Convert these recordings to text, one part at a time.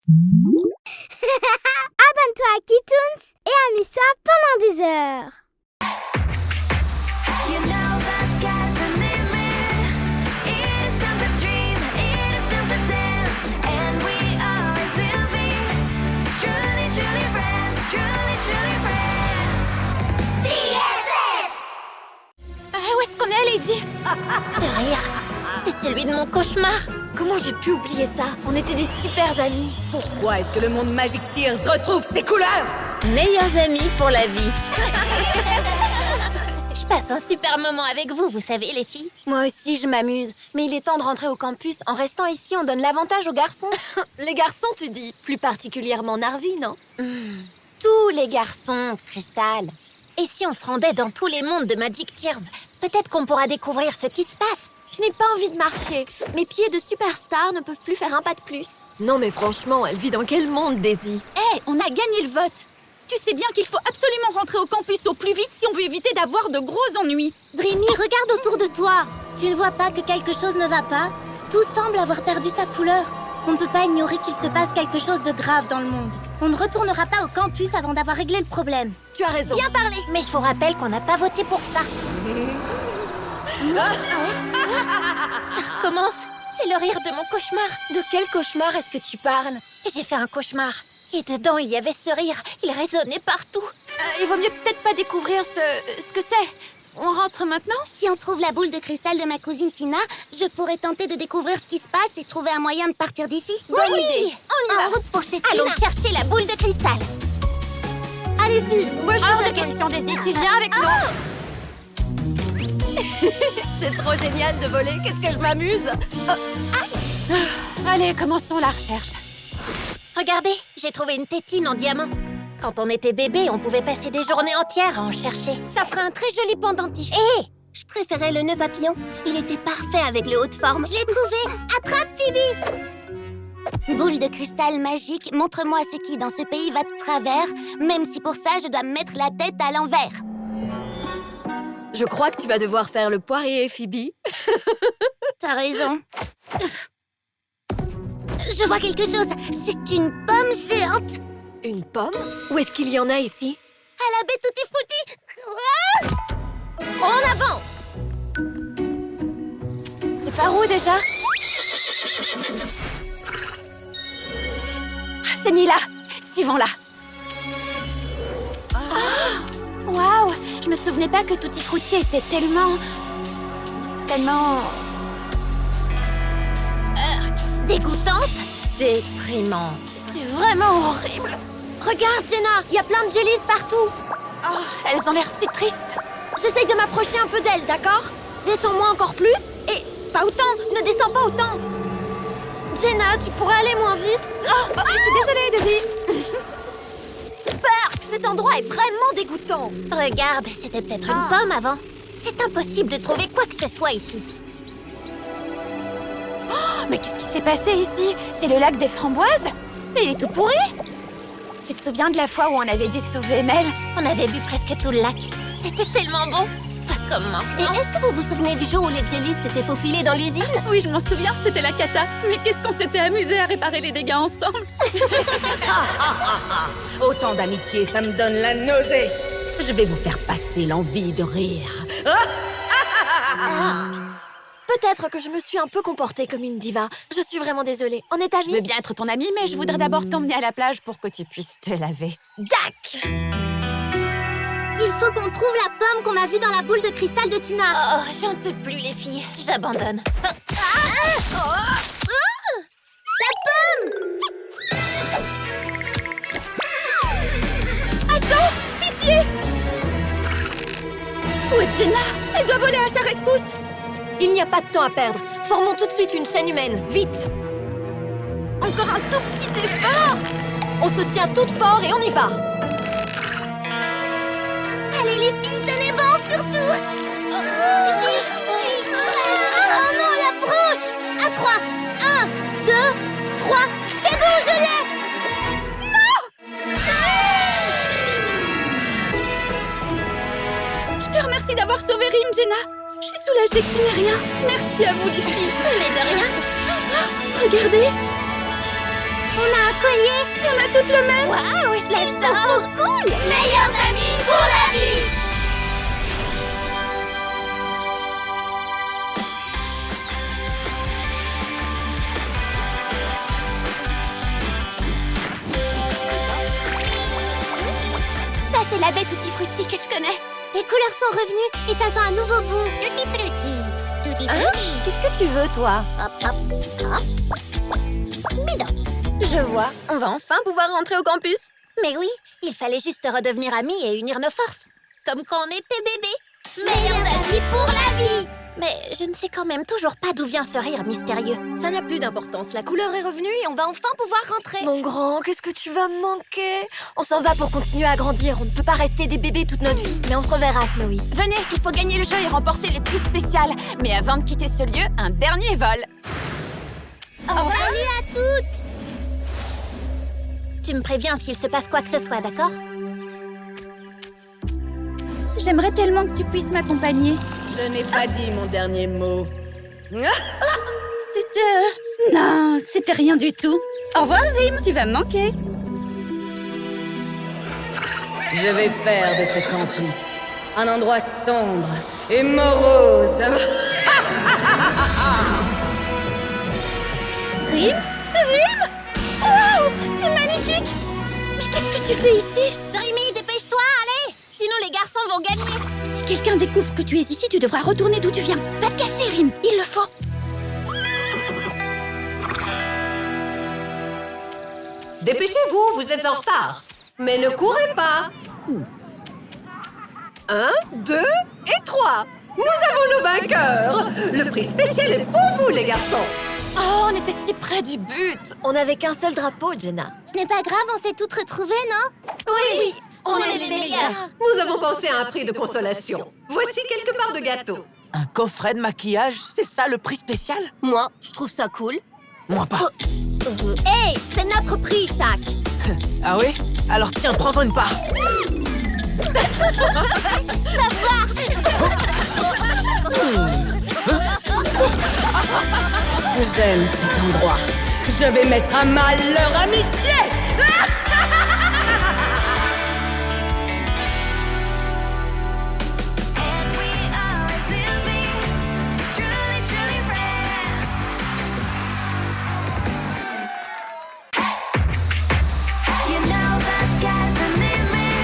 Abonne-toi à Kitoons et amuse-toi pendant des heures. You know the sky's the limit. It is time to dream, it is time to dance, and we always will be truly, truly friends, truly, truly friends. BFF! Où est-ce qu'on est, Lady? Ce rire, c'est celui de mon cauchemar. Comment j'ai pu oublier ça? On était des super amis. Pourquoi est-ce que le monde Magic Tears retrouve ses couleurs? Meilleurs amis pour la vie. Je passe un super moment avec vous, vous savez, les filles. Moi aussi, je m'amuse. Mais il est temps de rentrer au campus. En restant ici, on donne l'avantage aux garçons. Les garçons, tu dis? Plus particulièrement Narvi, non? Tous les garçons, Crystal. Et si on se rendait dans tous les mondes de Magic Tears? Peut-être qu'on pourra découvrir ce qui se passe. Je n'ai pas envie de marcher. Mes pieds de superstar ne peuvent plus faire un pas de plus. Non mais franchement, elle vit dans quel monde, Daisy? Hé, on a gagné le vote. Tu sais bien qu'il faut absolument rentrer au campus au plus vite si on veut éviter d'avoir de gros ennuis. Dreamy, regarde autour de toi. Tu ne vois pas que quelque chose ne va pas? Tout semble avoir perdu sa couleur. On ne peut pas ignorer qu'il se passe quelque chose de grave dans le monde. On ne retournera pas au campus avant d'avoir réglé le problème. Tu as raison. Bien parlé. Mais je vous rappelle qu'on n'a pas voté pour ça. Ça recommence. C'est le rire de mon cauchemar. De quel cauchemar est-ce que tu parles? J'ai fait un cauchemar. Et dedans, il y avait ce rire. Il résonnait partout. Il vaut mieux peut-être pas découvrir ce que c'est. On rentre maintenant? Si on trouve la boule de cristal de ma cousine Tina, je pourrais tenter de découvrir ce qui se passe et trouver un moyen de partir d'ici. Bonne idée. On y va. En route pour chez Allons Tina. chercher la boule de cristal. Allez-y. Moi, je Hors vous de attends question, ici. Daisy. Tu viens avec nous? C'est trop génial de voler. Qu'est-ce que je m'amuse. Allez, commençons la recherche. Regardez, j'ai trouvé une tétine en diamant. Quand on était bébé, on pouvait passer des journées entières à en chercher. Ça ferait un très joli pendentif. Je préférais le nœud papillon. Il était parfait avec le haut de forme. Je l'ai trouvé. Attrape, Phoebe. Boule de cristal magique, montre-moi ce qui dans ce pays va de travers, même si pour ça je dois me mettre la tête à l'envers. Je crois que tu vas devoir faire le poirier, Phoebe. T'as raison. Je vois quelque chose. C'est une pomme géante. Une pomme? Où est-ce qu'il y en a ici? À la baie Tutti Frutti. En avant! C'est par où déjà? C'est Nila. Suivons-la. Waouh! Je me souvenais pas que Tutti Frutti était tellement... Dégoûtante? Déprimante. C'est vraiment horrible. Regarde, Jenna, il y a plein de jellies partout. Oh, elles ont l'air si tristes. J'essaye de m'approcher un peu d'elle, d'accord? Descends-moi encore plus et... Pas autant, ne descends pas autant. Jenna, tu pourrais aller moins vite? Je suis désolée, Daisy. Perk, cet endroit est vraiment dégoûtant. Regarde, c'était peut-être une pomme avant. C'est impossible de trouver quoi que ce soit ici. Mais qu'est-ce qui s'est passé ici? C'est le lac des framboises? Il est tout pourri. Tu te souviens de la fois où on avait dû sauver Mel? On avait bu presque tout le lac. C'était tellement bon. Pas comme Et maintenant. est-ce que vous vous souvenez du jour où les jellies s'étaient faufilés dans l'usine? Oui, je m'en souviens, c'était la cata. Mais qu'est-ce qu'on s'était amusé à réparer les dégâts ensemble. Autant d'amitié, ça me donne la nausée. Je vais vous faire passer l'envie de rire. Peut-être que je me suis un peu comportée comme une diva. Je suis vraiment désolée. On est amis? Je veux bien être ton amie, mais je voudrais d'abord t'emmener à la plage pour que tu puisses te laver. Dac! Il faut qu'on trouve la pomme qu'on a vue dans la boule de cristal de Tina. Oh, j'en peux plus, les filles. J'abandonne. Où est Jenna? Elle doit voler à sa rescousse. Il n'y a pas de temps à perdre. Formons tout de suite une chaîne humaine. Vite! Encore un tout petit effort. On se tient toutes fort et on y va. Allez les filles, tenez bon surtout. J'y suis. Oh non, la branche. À 3. 1, 2, 3. C'est bon, je l'ai. Je te remercie d'avoir sauvé Rin, Jenna. Je suis soulagée que tu n'aies rien. Merci à vous, les filles. Mais de rien. Regardez. On a un collier. On a toutes le même. Waouh, je l'aime ça. Trop cool. Meilleurs amis pour la vie. Ça, c'est la baie Tutti Frutti que je connais. Les couleurs sont revenues et ça sent à nouveau bon. Tutti frutti. Tutti Hein? frutti. Qu'est-ce que tu veux, toi? Hop, hop, hop. Bidon. Je vois. On va enfin pouvoir rentrer au campus. Mais oui, il fallait juste redevenir amis et unir nos forces. Comme quand on était bébés. Meilleurs amis pour la vie. Mais je ne sais quand même toujours pas d'où vient ce rire mystérieux. Ça n'a plus d'importance, la couleur est revenue et on va enfin pouvoir rentrer. Mon grand, qu'est-ce que tu vas me manquer? On s'en va pour continuer à grandir. On ne peut pas rester des bébés toute notre vie. Mais on se reverra, Snowy. Venez, il faut gagner le jeu et remporter les prix spéciaux. Mais avant de quitter ce lieu, un dernier vol. Salut à toutes. Tu me préviens s'il se passe quoi que ce soit, d'accord? J'aimerais tellement que tu puisses m'accompagner. Je n'ai pas dit mon dernier mot. C'était... Non, c'était rien du tout. Au revoir, Rim, tu vas me manquer. Je vais faire de ce campus un endroit sombre et morose. Rim? Rim? Waouh, t'es magnifique. Mais qu'est-ce que tu fais ici? Dreamy, dépêche-toi, allez! Sinon les garçons vont gagner. Si quelqu'un découvre que tu es ici, tu devras retourner d'où tu viens. Va te cacher, Rim, il le faut. Dépêchez-vous, vous êtes en retard. Mais ne courez pas. 1, 2 et 3. Nous avons nos vainqueurs. Le prix spécial est pour vous, les garçons. Oh, on était si près du but. On n'avait qu'un seul drapeau, Jenna. Ce n'est pas grave, on s'est toutes retrouvées, non? Oui, on est les meilleurs. Nous avons pensé à un prix de consolation. Voici quelques parts de gâteau. Un coffret de maquillage, c'est ça le prix spécial? Moi, je trouve ça cool. Moi pas. Hey, c'est notre prix, Shaq. Ah oui? Alors tiens, prends-en une part. J'aime cet endroit. Je vais mettre à mal leur amitié. And we always will be truly, truly friends. You know the sky's the limit.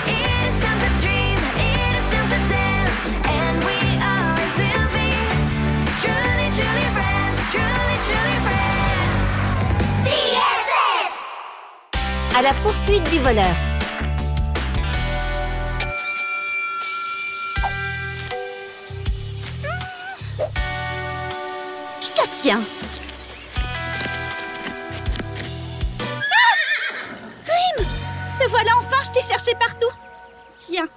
It is time to dream, it is time to dance. And we always will be truly, truly friends, truly, truly friends. BFF! À la poursuite du voleur. Je te tiens. Rim! Te voilà enfin, je t'ai cherché partout. Tiens,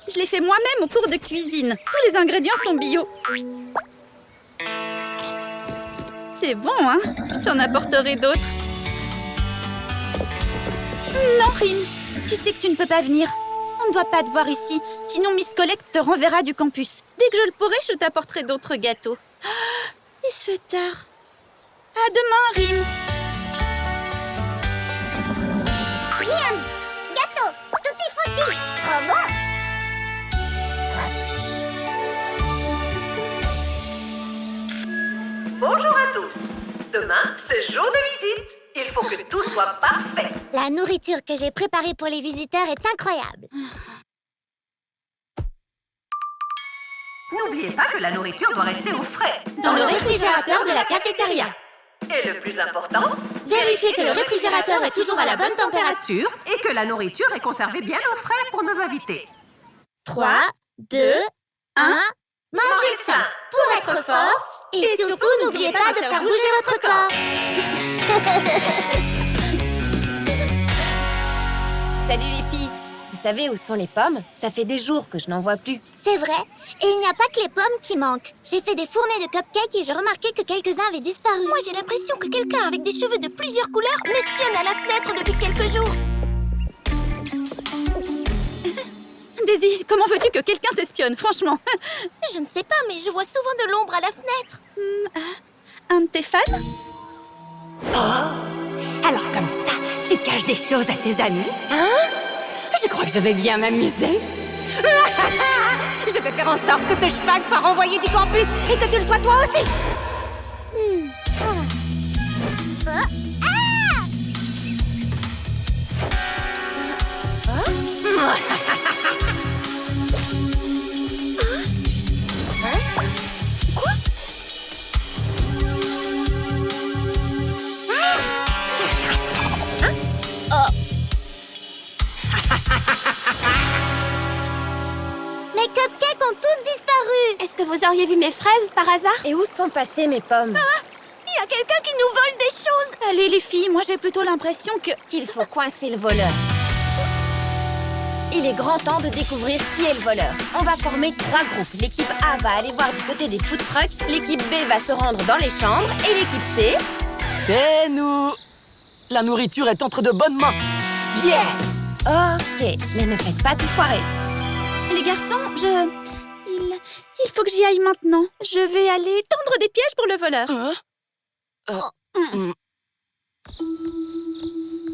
je l'ai fait moi-même au cours de cuisine. Tous les ingrédients sont bio. C'est bon, hein? Je t'en apporterai d'autres. Non, Rim, tu sais que tu ne peux pas venir. On ne doit pas te voir ici, sinon Miss Collect te renverra du campus. Dès que je le pourrai, je t'apporterai d'autres gâteaux. Ah, il se fait tard. À demain, Rim. Miam. Gâteau. Tutti frutti. Trop bon. Bonjour à tous. Demain, c'est jour de visite. Il faut que tout soit parfait. La nourriture que j'ai préparée pour les visiteurs est incroyable. N'oubliez pas que la nourriture doit rester au frais. Dans le réfrigérateur de la cafétéria. Et le plus important, Vérifiez que le réfrigérateur est toujours à la bonne température. et que la nourriture est conservée bien au frais pour nos invités. 3, 2, 1. Mangez sain pour être fort. Et surtout, n'oubliez pas de faire bouger votre corps. Salut les filles. Vous savez où sont les pommes? Ça fait des jours que je n'en vois plus. C'est vrai. Et il n'y a pas que les pommes qui manquent. J'ai fait des fournées de cupcakes et j'ai remarqué que quelques-uns avaient disparu. Moi, j'ai l'impression que quelqu'un avec des cheveux de plusieurs couleurs m'espionne à la fenêtre depuis quelques jours. Daisy, comment veux-tu que quelqu'un t'espionne, franchement? Je ne sais pas, mais je vois souvent de l'ombre à la fenêtre. Un de tes fans? Alors comme ça, tu caches des choses à tes amis, hein? Je crois que je vais bien m'amuser. Je vais faire en sorte que ce cheval soit renvoyé du campus et que tu le sois toi aussi. Mes cupcakes ont tous disparu. Est-ce que vous auriez vu mes fraises par hasard? Et où sont passées mes pommes? Il y a quelqu'un qui nous vole des choses. Allez les filles, moi j'ai plutôt l'impression que... Qu'il faut coincer le voleur. Il est grand temps de découvrir qui est le voleur. On va former 3 groupes. L'équipe A va aller voir du côté des food trucks, l'équipe B va se rendre dans les chambres et l'équipe C... C'est nous. La nourriture est entre de bonnes mains. Yeah! Ok, mais ne faites pas tout foirer. Les garçons, il faut que j'y aille maintenant. Je vais aller tendre des pièges pour le voleur.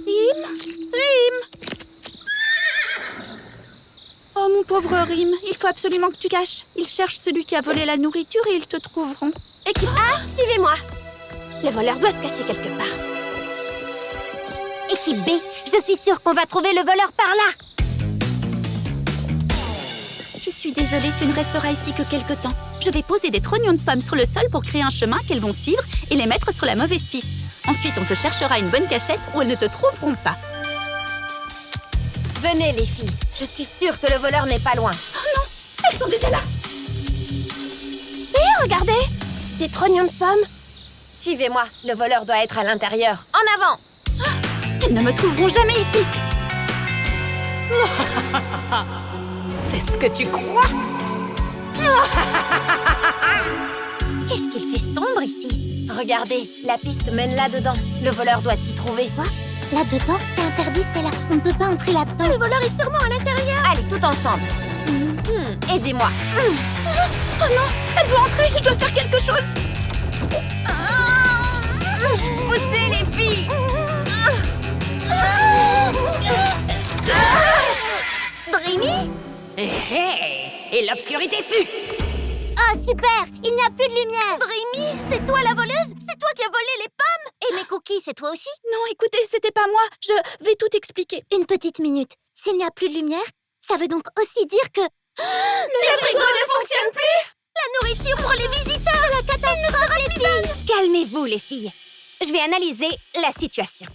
Rim! Oh, mon pauvre Rim, il faut absolument que tu caches. Ils cherchent celui qui a volé la nourriture et ils te trouveront. Équipe A, suivez-moi. Le voleur doit se cacher quelque part. Équipe B, je suis sûre qu'on va trouver le voleur par là. Je suis désolée, tu ne resteras ici que quelque temps. Je vais poser des trognons de pommes sur le sol pour créer un chemin qu'elles vont suivre et les mettre sur la mauvaise piste. Ensuite, on te cherchera une bonne cachette où elles ne te trouveront pas. Venez les filles, je suis sûre que le voleur n'est pas loin. Elles sont déjà là. Et regardez, des trognons de pommes. Suivez-moi, le voleur doit être à l'intérieur. En avant! Elles ne me trouveront jamais ici. C'est ce que tu crois? Qu'est-ce qu'il fait sombre ici? Regardez, la piste mène là-dedans. Le voleur doit s'y trouver. Quoi? Là-dedans? C'est interdit, Stella. On ne peut pas entrer là-dedans. Le voleur est sûrement à l'intérieur. Allez, tout ensemble. Aidez-moi. Oh non, elle veut entrer, je dois faire quelque chose. Poussez les filles. Dreamy? Et l'obscurité fut. Oh, super! Il n'y a plus de lumière. Dreamy, c'est toi la voleuse? C'est toi qui as volé les pommes? Et mes cookies, c'est toi aussi? Non, écoutez, c'était pas moi. Je vais tout expliquer. Une petite minute. S'il n'y a plus de lumière, ça veut donc aussi dire que... Le frigo ne fonctionne plus. La nourriture pour les visiteurs! La catastrophe, les filles! Calmez-vous, les filles. Je vais analyser la situation.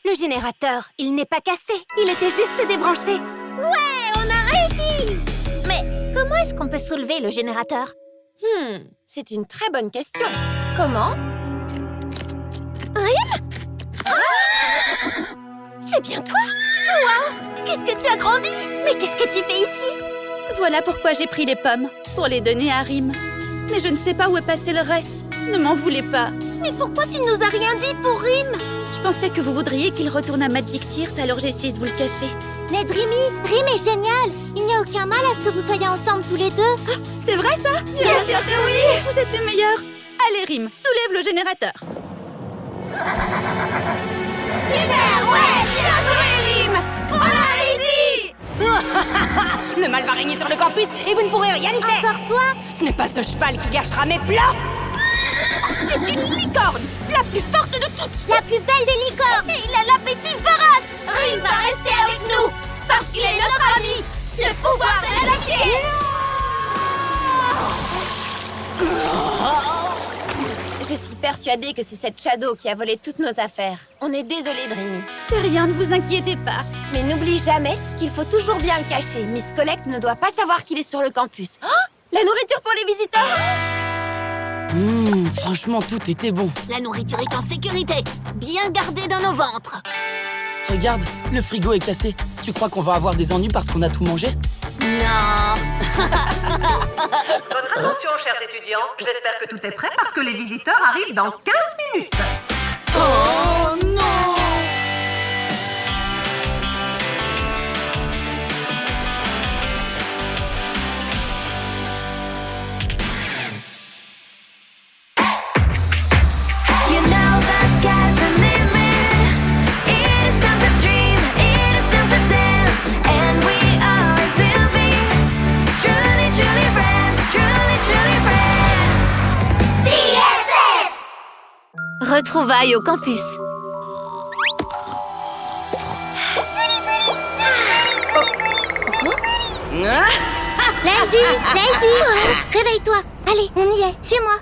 Le générateur, il n'est pas cassé. Il était juste débranché. Ouais, on a réussi! Mais comment est-ce qu'on peut soulever le générateur? C'est une très bonne question. Comment? C'est bien toi. Qu'est-ce que tu as grandi? Mais qu'est-ce que tu fais ici? Voilà pourquoi j'ai pris les pommes, pour les donner à Rim. Mais je ne sais pas où est passé le reste. Ne m'en voulez pas. Mais pourquoi tu ne nous as rien dit pour Rim? Je pensais que vous voudriez qu'il retourne à Magic Tears, alors j'ai essayé de vous le cacher. Mais Dreamy, Rim est génial! Il n'y a aucun mal à ce que vous soyez ensemble tous les deux. C'est vrai ça? Bien sûr que oui! Vous êtes les meilleurs. Allez Rim, soulève le générateur. Super! Ouais! Bien joué, Rim! On a réussi! Le mal va régner sur le campus et vous ne pourrez rien y faire. Encore toi? Ce n'est pas ce cheval qui gâchera mes plats. C'est une licorne, la plus forte de toutes. La plus belle des licornes! Et il a l'appétit féroce! Rim va rester avec nous! Parce qu'il est notre ami! Le pouvoir de l'amitié! Je suis persuadée que c'est cette Shadow qui a volé toutes nos affaires. On est désolé, Dreamy. C'est rien, ne vous inquiétez pas. Mais n'oublie jamais qu'il faut toujours bien le cacher. Miss Collect ne doit pas savoir qu'il est sur le campus. La nourriture pour les visiteurs! Franchement, tout était bon. La nourriture est en sécurité, bien gardée dans nos ventres. Regarde, le frigo est cassé. Tu crois qu'on va avoir des ennuis parce qu'on a tout mangé? Non. Votre attention, chers étudiants. J'espère que tout est prêt parce que les visiteurs arrivent dans 15 minutes. Oh non! You know the sky's the limit. Retrouvailles au campus. Lady, réveille-toi. Allez, on y est. Suis-moi.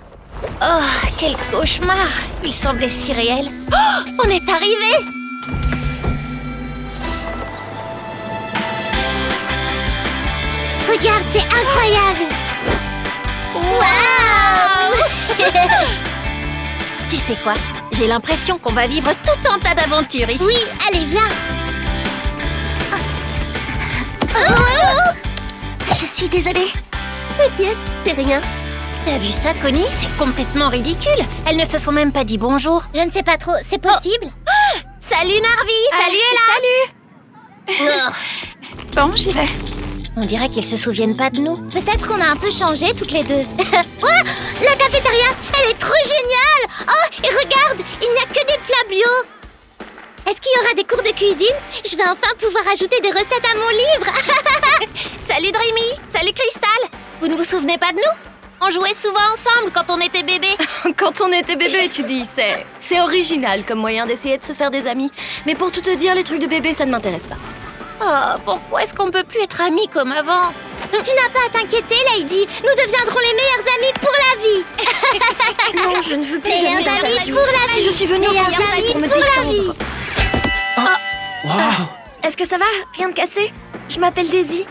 Oh, quel cauchemar! Il semblait si réel. Oh, on est arrivé! Regarde, c'est incroyable. Waouh. Tu sais quoi? J'ai l'impression qu'on va vivre tout un tas d'aventures ici. Oui, allez, viens. Oh. Je suis désolée. T'inquiète, c'est rien. T'as vu ça, Connie? C'est complètement ridicule. Elles ne se sont même pas dit bonjour. Je ne sais pas trop, c'est possible? Salut Narvi! Salut Ella! Salut. Bon, j'y vais. On dirait qu'ils se souviennent pas de nous. Peut-être qu'on a un peu changé toutes les deux. Oh, la cafétéria, elle est trop géniale. Oh, et regarde, il n'y a que des plats bio. Est-ce qu'il y aura des cours de cuisine? Je vais enfin pouvoir ajouter des recettes à mon livre. Salut Dreamy! Salut Crystal! Vous ne vous souvenez pas de nous? On jouait souvent ensemble quand on était bébés. Quand on était bébé, tu dis, c'est original comme moyen d'essayer de se faire des amis. Mais pour tout te dire, les trucs de bébé, ça ne m'intéresse pas. Oh, pourquoi est-ce qu'on peut plus être amis comme avant? Tu n'as pas à t'inquiéter, Lady. Nous deviendrons les meilleurs amis pour la vie. Non, je ne veux plus Meilleurs amis pour la vie. Si je suis venue au Meilleurs campus, c'est amis pour me pour la détendre. vie. Waouh! Est-ce que ça va? Rien de cassé? Je m'appelle Daisy.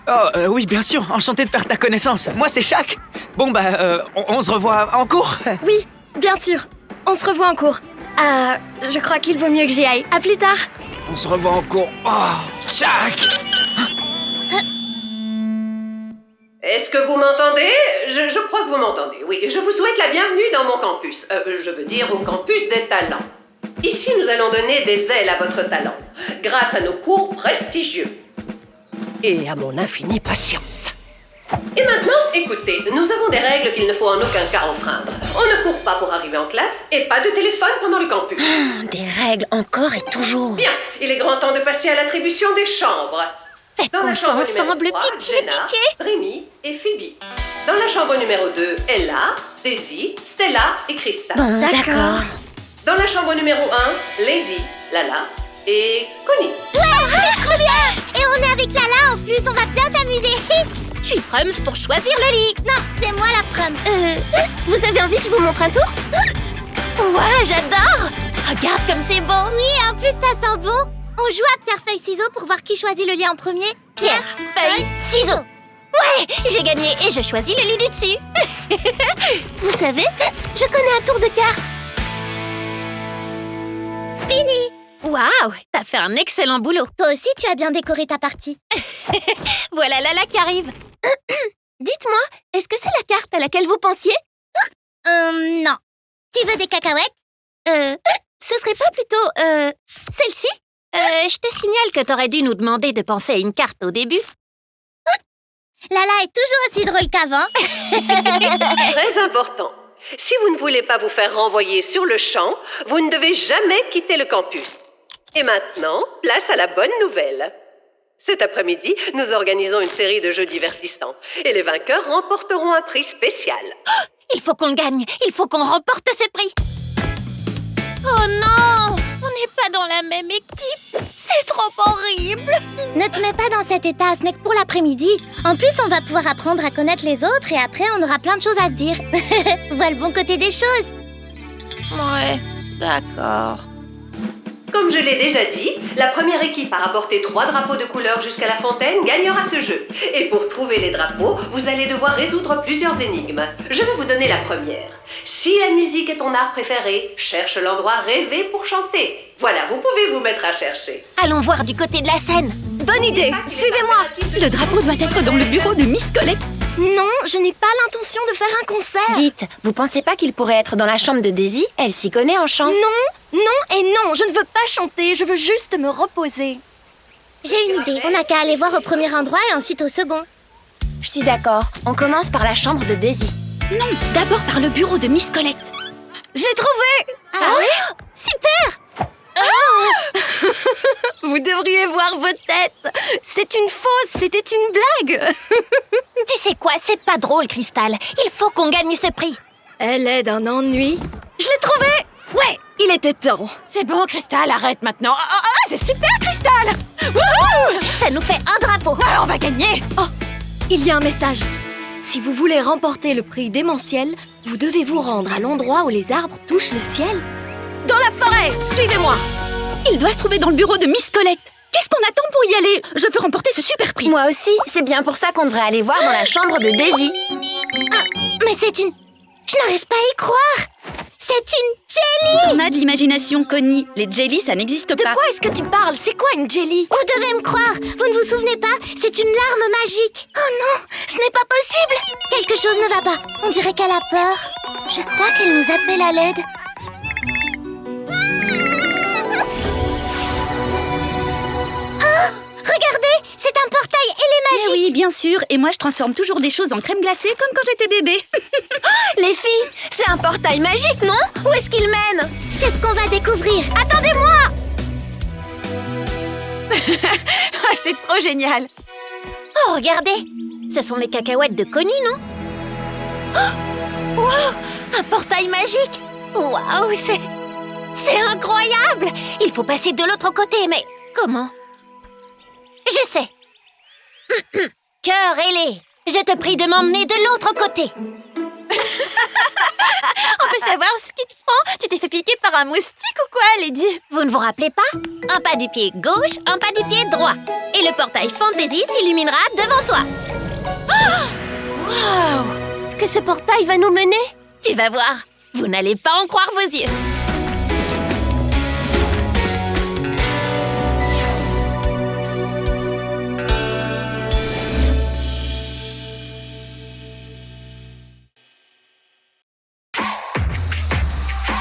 Oh, oui, bien sûr, enchanté de faire ta connaissance. Moi, c'est Shaq. Bon, on se revoit en cours. Oui, bien sûr. On se revoit en cours. Je crois qu'il vaut mieux que j'y aille. À plus tard. On se revoit en cours. Oh, Shaq! Est-ce que vous m'entendez? Je crois que vous m'entendez, oui. Je vous souhaite la bienvenue dans mon campus. Je veux dire au campus des talents. Ici, nous allons donner des ailes à votre talent, grâce à nos cours prestigieux. Et à mon infinie patience. Et maintenant, écoutez, nous avons des règles qu'il ne faut en aucun cas enfreindre. On ne court pas pour arriver en classe et pas de téléphone pendant le campus. Des règles encore et toujours. Bien, il est grand temps de passer à l'attribution des chambres. Faites Dans la qu'on soit chambre ensemble, numéro 3, pitié, Jenna, pitié. Rémi et Phoebe. Dans la chambre numéro 2, Ella, Daisy, Stella et Krista. Bon, d'accord. Dans la chambre numéro 1, Lady, Lala et Connie. Ouais, trop bien. Et on est avec Lala en plus, on va bien s'amuser. Je suis prums pour choisir le lit. Non, c'est moi la prom. Vous avez envie que je vous montre un tour? Ouais, j'adore. Regarde comme c'est beau. Oui, en plus ça sent bon. On joue à pierre-feuille-ciseaux pour voir qui choisit le lit en premier. Pierre, feuille, ciseaux. Ouais, j'ai gagné et je choisis le lit du dessus. Vous savez, je connais un tour de cartes. Fini. Waouh, t'as fait un excellent boulot. Toi aussi, tu as bien décoré ta partie. Voilà Lala qui arrive. Dites-moi, est-ce que c'est la carte à laquelle vous pensiez? Non. Tu veux des cacahuètes? Ce serait pas plutôt, celle-ci? Je te signale que t'aurais dû nous demander de penser à une carte au début. Lala est toujours aussi drôle qu'avant. Très important. Si vous ne voulez pas vous faire renvoyer sur le champ, vous ne devez jamais quitter le campus. Et maintenant, place à la bonne nouvelle. Cet après-midi, nous organisons une série de jeux divertissants. Et les vainqueurs remporteront un prix spécial. Il faut qu'on le gagne. Il faut qu'on remporte ce prix. Oh non! On n'est pas dans la même équipe. C'est trop horrible. Ne te mets pas dans cet état, ce n'est que pour l'après-midi. En plus, on va pouvoir apprendre à connaître les autres et après, on aura plein de choses à se dire. Vois le bon côté des choses. Ouais, d'accord. Comme je l'ai déjà dit, la première équipe à rapporter 3 drapeaux de couleur jusqu'à la fontaine gagnera ce jeu. Et pour trouver les drapeaux, vous allez devoir résoudre plusieurs énigmes. Je vais vous donner la première. Si la musique est ton art préféré, cherche l'endroit rêvé pour chanter. Voilà, vous pouvez vous mettre à chercher. Allons voir du côté de la scène. Bonne idée. Suivez-moi. Le drapeau doit être dans le bureau de Miss Colette. Non, je n'ai pas l'intention de faire un concert. Dites, vous pensez pas qu'il pourrait être dans la chambre de Daisy? Elle s'y connaît en chant. Non et non, je ne veux pas chanter, je veux juste me reposer. J'ai une idée. On n'a qu'à aller voir au premier endroit et ensuite au second. Je suis d'accord. On commence par la chambre de Daisy. Non, d'abord par le bureau de Miss Colette. Je l'ai trouvé. Ah oui? Super! Vous devriez voir vos têtes. C'est une fausse, c'était une blague. Tu sais quoi, c'est pas drôle, Crystal. Il faut qu'on gagne ce prix. Elle est d'un ennui. Je l'ai trouvé. Ouais, il était temps. C'est bon, Cristal, arrête maintenant. C'est super, Cristal. Wouhou! Ça nous fait un drapeau. Ah, on va gagner. Oh, il y a un message. Si vous voulez remporter le prix démentiel, vous devez vous rendre à l'endroit où les arbres touchent le ciel. Dans la forêt, suivez-moi. Il doit se trouver dans le bureau de Miss Collect. Qu'est-ce qu'on attend pour y aller? Je veux remporter ce super prix. Moi aussi, c'est bien pour ça qu'on devrait aller voir dans la chambre de Daisy. Mais c'est une... Je n'arrive pas à y croire. C'est une jelly. On a de l'imagination, Connie. Les jellies, ça n'existe De pas. quoi est-ce que tu parles? C'est quoi une jelly? Vous devez me croire. Vous ne vous souvenez pas? C'est une larme magique. Oh non, ce n'est pas possible. Quelque chose ne va pas. On dirait qu'elle a peur. Je crois qu'elle nous appelle à l'aide. Regardez, c'est un portail et les Mais magiques. oui, bien sûr. Et moi, je transforme toujours des choses en crème glacée comme quand j'étais bébé. Les filles, c'est un portail magique, non? Où est-ce qu'il mène? C'est ce qu'on va découvrir. Attendez-moi! Ah, c'est trop génial. Oh, regardez! Ce sont les cacahuètes de Connie, non? Oh! Wow! Un portail magique! Waouh, c'est incroyable! Il faut passer de l'autre côté, mais comment? Je sais! Cœur ailé, je te prie de m'emmener de l'autre côté! On peut savoir ce qui te prend? Tu t'es fait piquer par un moustique ou quoi, Lady? Vous ne vous rappelez pas? Un pas du pied gauche, un pas du pied droit. Et le portail Fantasy s'illuminera devant toi. Waouh! Est-ce que ce portail va nous mener? Tu vas voir, vous n'allez pas en croire vos yeux.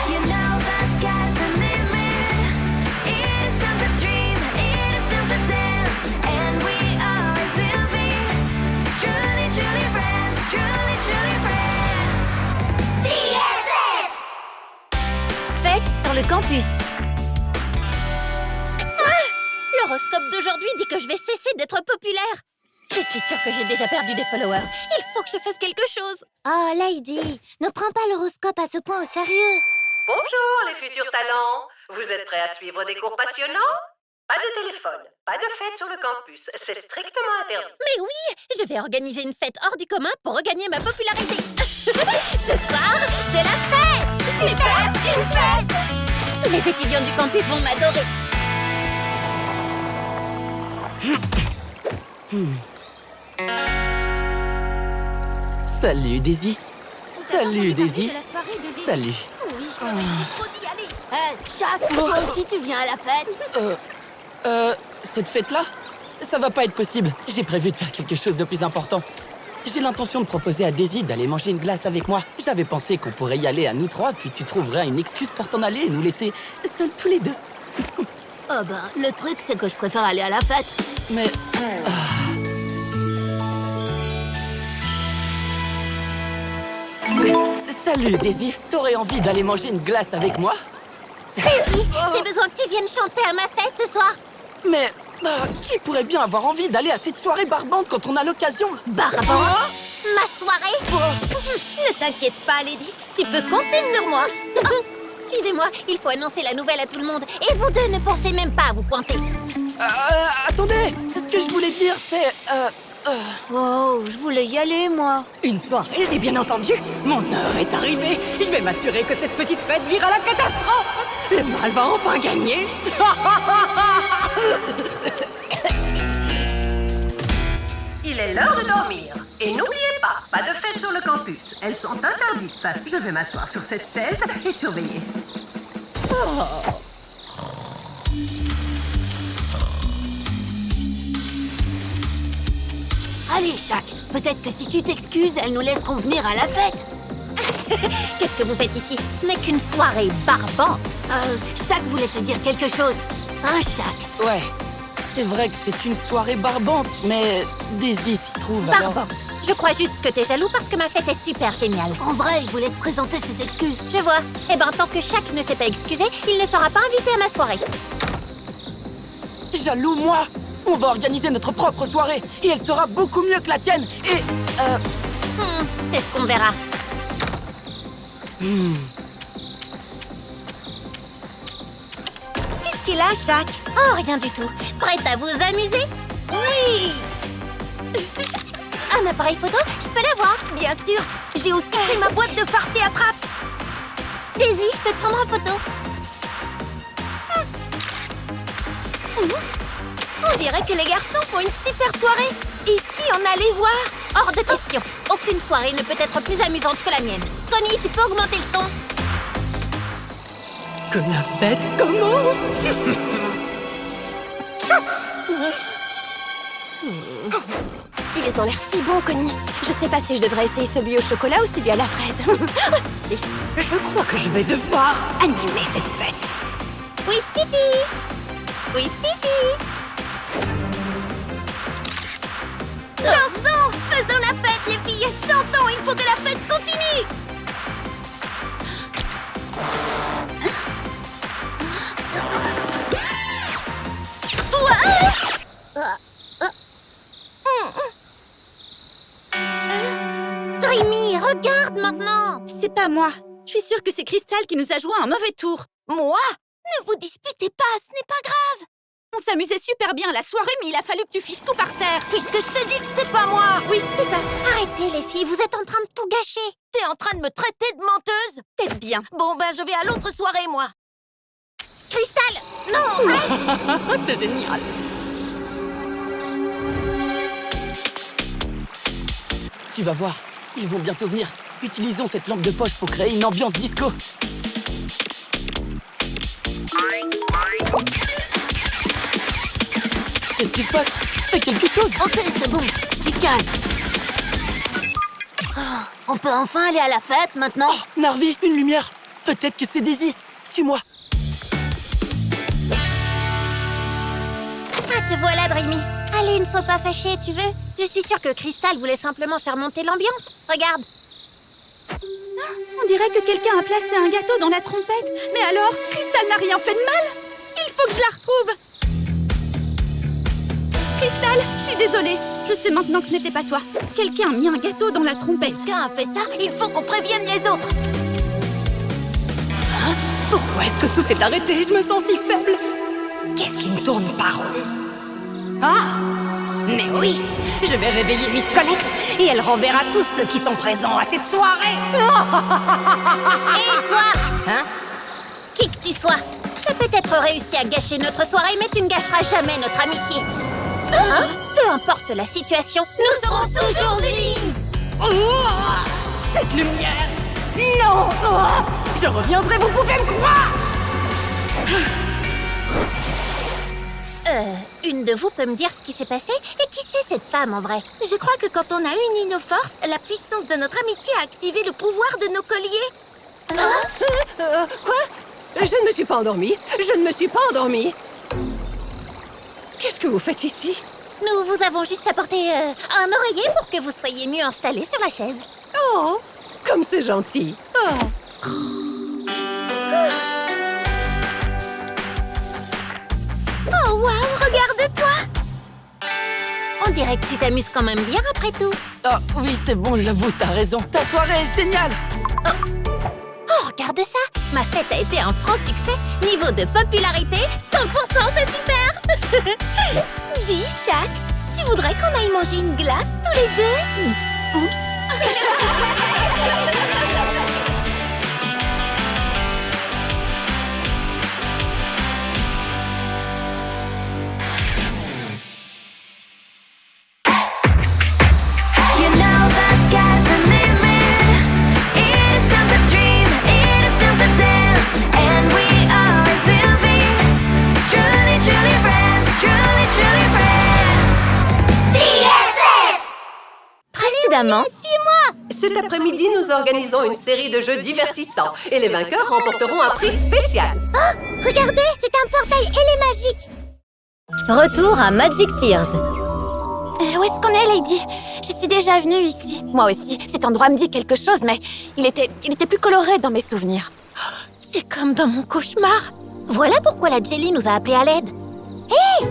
You know the sky's the limit. It is time to dream, it is time to dance, and we always will be truly, truly friends, truly, truly friends. BFF! Fête sur le campus. L'horoscope d'aujourd'hui dit que je vais cesser d'être populaire. Je suis sûre que j'ai déjà perdu des followers. Il faut que je fasse quelque chose. Oh, Lady, ne prends pas l'horoscope à ce point au sérieux. Bonjour les futurs talents. Vous êtes prêts à suivre des cours passionnants? Pas de téléphone, pas de fête sur le campus. C'est strictement interdit. Mais oui, je vais organiser une fête hors du commun pour regagner ma popularité. Ce soir, c'est la fête! Super, une fête! Tous les étudiants du campus vont m'adorer. Salut, Daisy. Salut, Daisy. Salut. Chuck, toi aussi tu viens à la fête? Cette fête-là, ça va pas être possible. J'ai prévu de faire quelque chose de plus important. J'ai l'intention de proposer à Daisy d'aller manger une glace avec moi. J'avais pensé qu'on pourrait y aller à nous trois, puis tu trouverais une excuse pour t'en aller et nous laisser seuls tous les deux. Oh ben, le truc c'est que je préfère aller à la fête. Mais... Salut, Daisy. T'aurais envie d'aller manger une glace avec moi? Daisy, j'ai besoin que tu viennes chanter à ma fête ce soir. Mais... qui pourrait bien avoir envie d'aller à cette soirée barbante quand on a l'occasion? Barbante? Ma soirée? Ne t'inquiète pas, Lady. Tu peux compter sur moi. Suivez-moi, il faut annoncer la nouvelle à tout le monde. Et vous deux ne pensez même pas à vous pointer. Attendez. Ce que je voulais dire, c'est... Oh, je voulais y aller, moi. Une soirée, j'ai bien entendu. Mon heure est arrivée. Je vais m'assurer que cette petite fête vire à la catastrophe. Le mal va enfin gagner. Il est l'heure de dormir. Et n'oubliez pas de fête sur le campus. Elles sont interdites. Je vais m'asseoir sur cette chaise et surveiller. Allez, Chuck, peut-être que si tu t'excuses, elles nous laisseront venir à la fête. Qu'est-ce que vous faites ici? Ce n'est qu'une soirée barbante. Chuck voulait te dire quelque chose. Hein, Chuck? Ouais, c'est vrai que c'est une soirée barbante, mais Daisy s'y trouve alors... Barbante. Je crois juste que t'es jaloux parce que ma fête est super géniale. En vrai, il voulait te présenter ses excuses. Je vois. Eh ben, tant que Chuck ne s'est pas excusé, il ne sera pas invité à ma soirée. Jaloux, moi? On va organiser notre propre soirée, et elle sera beaucoup mieux que la tienne, et... C'est ce qu'on verra. qu'il a, Shaq? Oh, rien du tout. Prête à vous amuser? Oui! Un appareil photo, je peux l'avoir. Bien sûr! J'ai aussi pris ma boîte de farce et attrape! Daisy, je peux te prendre en photo. On dirait que les garçons font une super soirée! Ici, on allait voir! Hors de question. Aucune soirée ne peut être plus amusante que la mienne. Connie, tu peux augmenter le son? Que la fête commence. Ils ont l'air si bons, Connie. Je sais pas si je devrais essayer celui au chocolat ou celui à la fraise. Oh, si. Je crois que je vais devoir animer cette fête. Oui, Stiti. Oui, Stiti. Dansons! Faisons la fête, les filles! Chantons! Il faut que la fête continue! Dreamy, regarde maintenant. C'est pas moi. Je suis sûre que c'est Crystal qui nous a joué un mauvais tour. Moi? Ne vous disputez pas, ce n'est pas grave. On s'amusait super bien la soirée, mais il a fallu que tu fiches tout par terre. Puisque je te dis que c'est pas moi. Oui, c'est ça. Arrêtez, les filles, vous êtes en train de tout gâcher. T'es en train de me traiter de menteuse? T'es bien. Bon, ben, je vais à l'autre soirée, moi. Crystal, non. C'est génial. Tu vas voir, ils vont bientôt venir. Utilisons cette lampe de poche pour créer une ambiance disco. Qu'est-ce qui se passe? Fais quelque chose! Ok, c'est bon. Du calme. Oh, on peut enfin aller à la fête maintenant? Oh, Narvi, une lumière! Peut-être que c'est Daisy. Suis-moi. Ah, te voilà, Dreamy. Allez, ne sois pas fâchée, tu veux? Je suis sûre que Crystal voulait simplement faire monter l'ambiance. Regarde. On dirait que quelqu'un a placé un gâteau dans la trompette. Mais alors, Crystal n'a rien fait de mal? Il faut que je la retrouve. Crystal, je suis désolée. Je sais maintenant que ce n'était pas toi. Quelqu'un a mis un gâteau dans la trompette. Quelqu'un a fait ça? Il faut qu'on prévienne les autres. Pourquoi est-ce que tout s'est arrêté? Je me sens si faible. Qu'est-ce qui ne tourne pas rond? Ah! Mais oui! Je vais réveiller Miss Collect et elle renverra tous ceux qui sont présents à cette soirée! Et toi? Hein? Qui que tu sois, t'as peut-être réussi à gâcher notre soirée, mais tu ne gâcheras jamais notre amitié. Hein? Peu importe la situation, nous serons toujours unis! Cette lumière! Non! Je reviendrai, vous pouvez me croire! Une de vous peut me dire ce qui s'est passé? Et qui c'est cette femme en vrai? Je crois que quand on a uni nos forces, la puissance de notre amitié a activé le pouvoir de nos colliers. Quoi? Je ne me suis pas endormie. Je ne me suis pas endormie. Qu'est-ce que vous faites ici? Nous vous avons juste apporté un oreiller pour que vous soyez mieux installés sur la chaise. Oh, comme c'est gentil. Oh. Oh, waouh, regarde-toi! On dirait que tu t'amuses quand même bien après tout. Oh, oui, c'est bon, j'avoue, t'as raison. Ta soirée est géniale! Oh, regarde ça! Ma fête a été un franc succès. Niveau de popularité, 100%, c'est super! Dis, Shaq, tu voudrais qu'on aille manger une glace tous les deux? Oups! You know the sky's the limit. It is time to dream, it is time to dance, and we always will be truly, truly friends, truly, truly friends. BFF! Précédemment, Cet après-midi, nous organisons une série de jeux divertissants et les vainqueurs remporteront un prix spécial. Regardez, c'est un portail ailé magique. retour à Magic Tears. Où est-ce qu'on est, Lady? Je suis déjà venue ici. Moi aussi, cet endroit me dit quelque chose, mais il était plus coloré dans mes souvenirs. C'est comme dans mon cauchemar. Voilà pourquoi la Jelly nous a appelés à l'aide. Hé!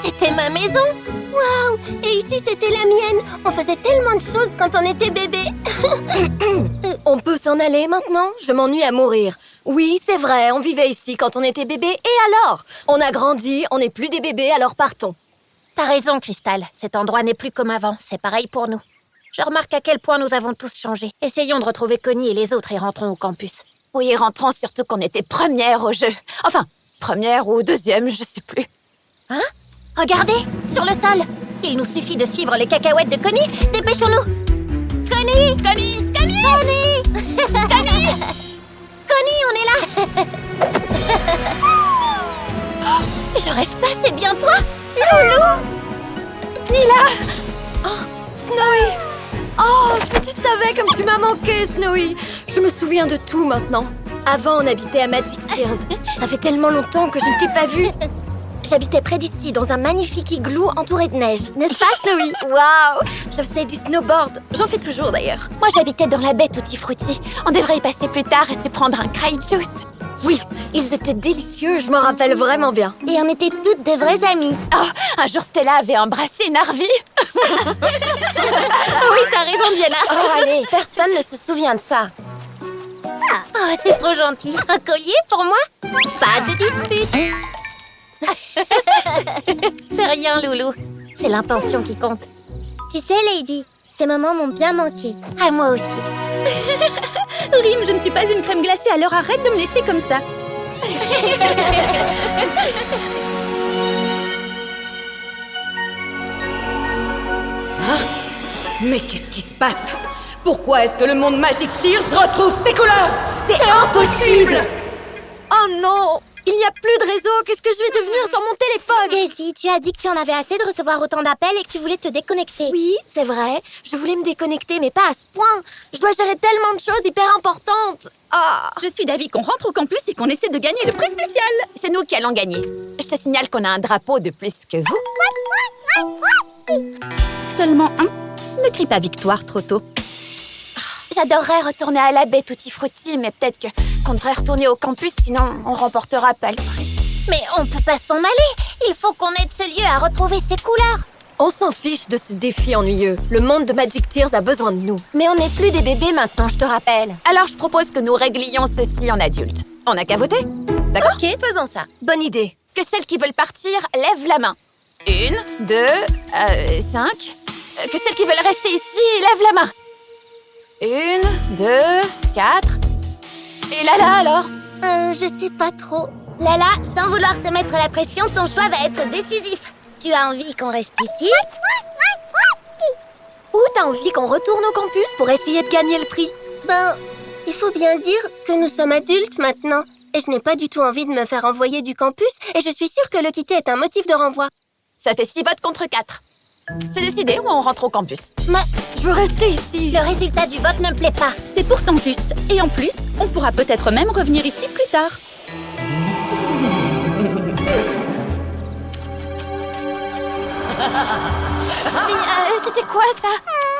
C'était ma maison. Waouh! Et ici, c'était la mienne. On faisait tellement de choses quand on était bébé. On peut s'en aller maintenant? Je m'ennuie à mourir. Oui, c'est vrai, on vivait ici quand on était bébé, et alors? On a grandi, on n'est plus des bébés, alors partons. T'as raison, Crystal. Cet endroit n'est plus comme avant. C'est pareil pour nous. Je remarque à quel point nous avons tous changé. Essayons de retrouver Connie et les autres et rentrons au campus. Oui, rentrons surtout qu'on était première au jeu. Enfin, première ou deuxième, je sais plus. Hein? Regardez, sur le sol. Il nous suffit de suivre les cacahuètes de Connie. Dépêchons-nous. Connie! Connie! Connie! Connie! Connie! Connie, on est là. Je rêve pas, c'est bien toi? Loulou! Nila! Oh, Snowy! Oh, si tu savais comme tu m'as manqué, Snowy! Je me souviens de tout maintenant. Avant, on habitait à Magic Tears. Ça fait tellement longtemps que je ne t'ai pas vue. J'habitais près d'ici, dans un magnifique igloo entouré de neige. N'est-ce pas, Snowy? Waouh! Je faisais du snowboard. J'en fais toujours, d'ailleurs. Moi, j'habitais dans la baie Tutti Frutti. On devrait y passer plus tard et se prendre un cry juice. Oui, ils étaient délicieux, je m'en rappelle vraiment bien. Et on était toutes de vraies amies. Oh, un jour, Stella avait embrassé Narvi. Oui, t'as raison, Diana. Oh, allez, personne ne se souvient de ça. Oh, c'est trop gentil. Un collier pour moi? Pas de dispute. C'est rien, Loulou. C'est l'intention qui compte. Tu sais, Lady, ces moments m'ont bien manqué. À moi aussi. Rim, je ne suis pas une crème glacée, alors arrête de me lécher comme ça. Mais qu'est-ce qui se passe? Pourquoi est-ce que le monde Magic Tears retrouve ses couleurs? C'est impossible! Oh non! Il n'y a plus de réseau, qu'est-ce que je vais devenir sans mon téléphone? Daisy, tu as dit que tu en avais assez de recevoir autant d'appels et que tu voulais te déconnecter. Oui, c'est vrai. Je voulais me déconnecter, mais pas à ce point. Je dois gérer tellement de choses hyper importantes. Ah! Je suis d'avis qu'on rentre au campus et qu'on essaie de gagner le prix spécial. C'est nous qui allons gagner. Je te signale qu'on a un drapeau de plus que vous. Seulement un? Ne crie pas victoire trop tôt. J'adorerais retourner à la baie Tutti Frutti, mais peut-être qu'on devrait retourner au campus, sinon on remportera pas le prix. Mais on peut pas s'en aller. Il faut qu'on aide ce lieu à retrouver ses couleurs. On s'en fiche de ce défi ennuyeux. Le monde de Magic Tears a besoin de nous. Mais on n'est plus des bébés maintenant, je te rappelle. Alors je propose que nous réglions ceci en adultes. On n'a qu'à voter. D'accord? Ok, faisons ça. Bonne idée. Que celles qui veulent partir lèvent la main. 1, 2, 5. Que celles qui veulent rester ici lèvent la main. 1, 2, 4. Et Lala alors? Je sais pas trop. Lala, sans vouloir te mettre la pression, ton choix va être décisif. Tu as envie qu'on reste ici? Ou t'as envie qu'on retourne au campus pour essayer de gagner le prix? Ben, il faut bien dire que nous sommes adultes maintenant. Et je n'ai pas du tout envie de me faire envoyer du campus. Et je suis sûre que le quitter est un motif de renvoi. Ça fait 6 votes contre 4. C'est décidé ou on rentre au campus? Mais je veux rester ici. Le résultat du vote ne me plaît pas. C'est pourtant juste. Et en plus, on pourra peut-être même revenir ici plus tard. Mais c'était quoi ça?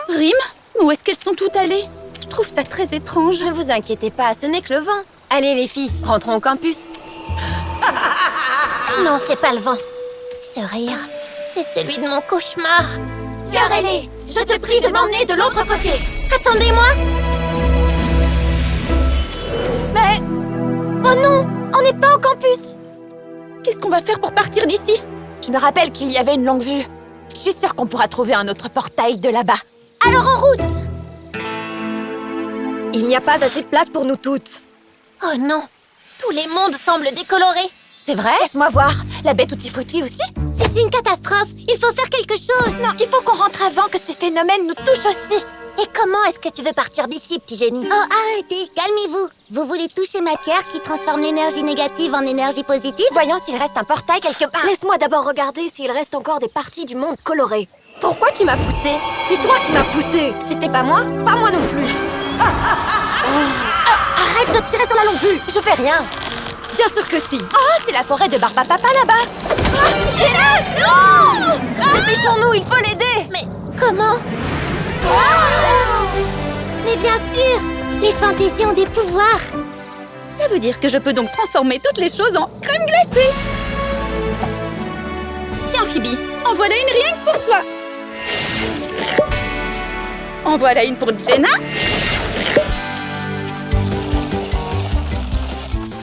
Rim, où est-ce qu'elles sont toutes allées? Je trouve ça très étrange. Ne vous inquiétez pas, ce n'est que le vent. Allez les filles, rentrons au campus. Non, c'est pas le vent. Ce rire, c'est celui de mon cauchemar. Garelé, je te prie de m'emmener de l'autre côté. Attendez-moi. Mais... Oh non, on n'est pas au campus. Qu'est-ce qu'on va faire pour partir d'ici? Je me rappelle qu'il y avait une longue vue. Je suis sûre qu'on pourra trouver un autre portail de là-bas. Alors en route! Il n'y a pas assez de place pour nous toutes. Oh non, tous les mondes semblent décolorés. C'est vrai? Laisse-moi voir. La baie Tutti Frutti aussi? c'est une catastrophe. Il faut faire quelque chose. Non, il faut qu'on rentre avant que ces phénomènes nous touchent aussi. Et comment est-ce que tu veux partir d'ici, petit génie? Oh, arrêtez, calmez-vous. Vous voulez toucher ma pierre qui transforme l'énergie négative en énergie positive? Voyons s'il reste un portail quelque part. Laisse-moi d'abord regarder s'il reste encore des parties du monde colorées. Pourquoi tu m'as poussé? C'est toi qui m'as poussé. C'était pas moi? Pas moi non plus. Arrête de tirer sur la longue vue. Je fais rien. Bien sûr que si. Oh, c'est la forêt de Barbapapa là-bas. Non! Dépêchons-nous, il faut l'aider. Mais comment? Mais bien sûr, les fantaisies ont des pouvoirs. Ça veut dire que je peux donc transformer toutes les choses en crème glacée. Tiens, Phoebe. En voilà une rien que pour toi. En voilà une pour Jenna.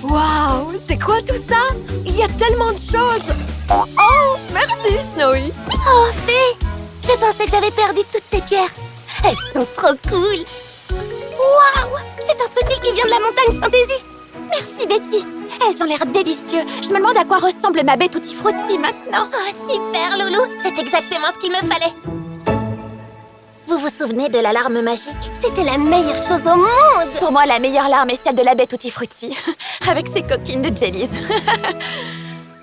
Waouh, c'est quoi tout ça? Il y a tellement de choses. Oh, merci Snowy. Oh, Fée! Je pensais que j'avais perdu toutes ces pierres. Elles sont trop cool. Waouh! C'est un fossile qui vient de la montagne Fantasy. Merci, Betty. Elles ont l'air délicieuses. Je me demande à quoi ressemble ma baie Tutti Frutti maintenant. Oh, super, Loulou. C'est exactement ce qu'il me fallait. Vous vous souvenez de l'alarme magique? C'était la meilleure chose au monde. Pour moi, la meilleure larme est celle de la baie Tutti Frutti, avec ses coquines de jellies.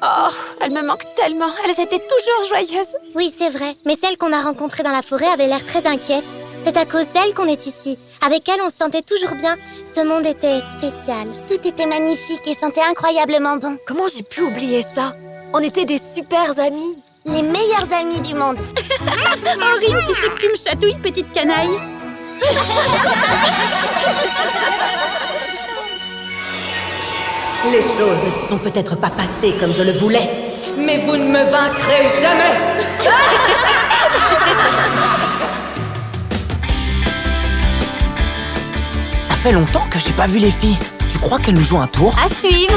Oh, elles me manquent tellement. Elles étaient toujours joyeuses. Oui, c'est vrai. Mais celle qu'on a rencontrée dans la forêt avait l'air très inquiète. C'est à cause d'elle qu'on est ici. Avec elle, on se sentait toujours bien. Ce monde était spécial. Tout était magnifique et sentait incroyablement bon. Comment j'ai pu oublier ça? On était des super amis. Les meilleurs amis du monde. Aurine, tu sais que tu me chatouilles, petite canaille. Les choses ne se sont peut-être pas passées comme je le voulais, mais vous ne me vaincrez jamais. Ça fait longtemps que j'ai pas vu les filles. Tu crois qu'elles nous jouent un tour? À suivre.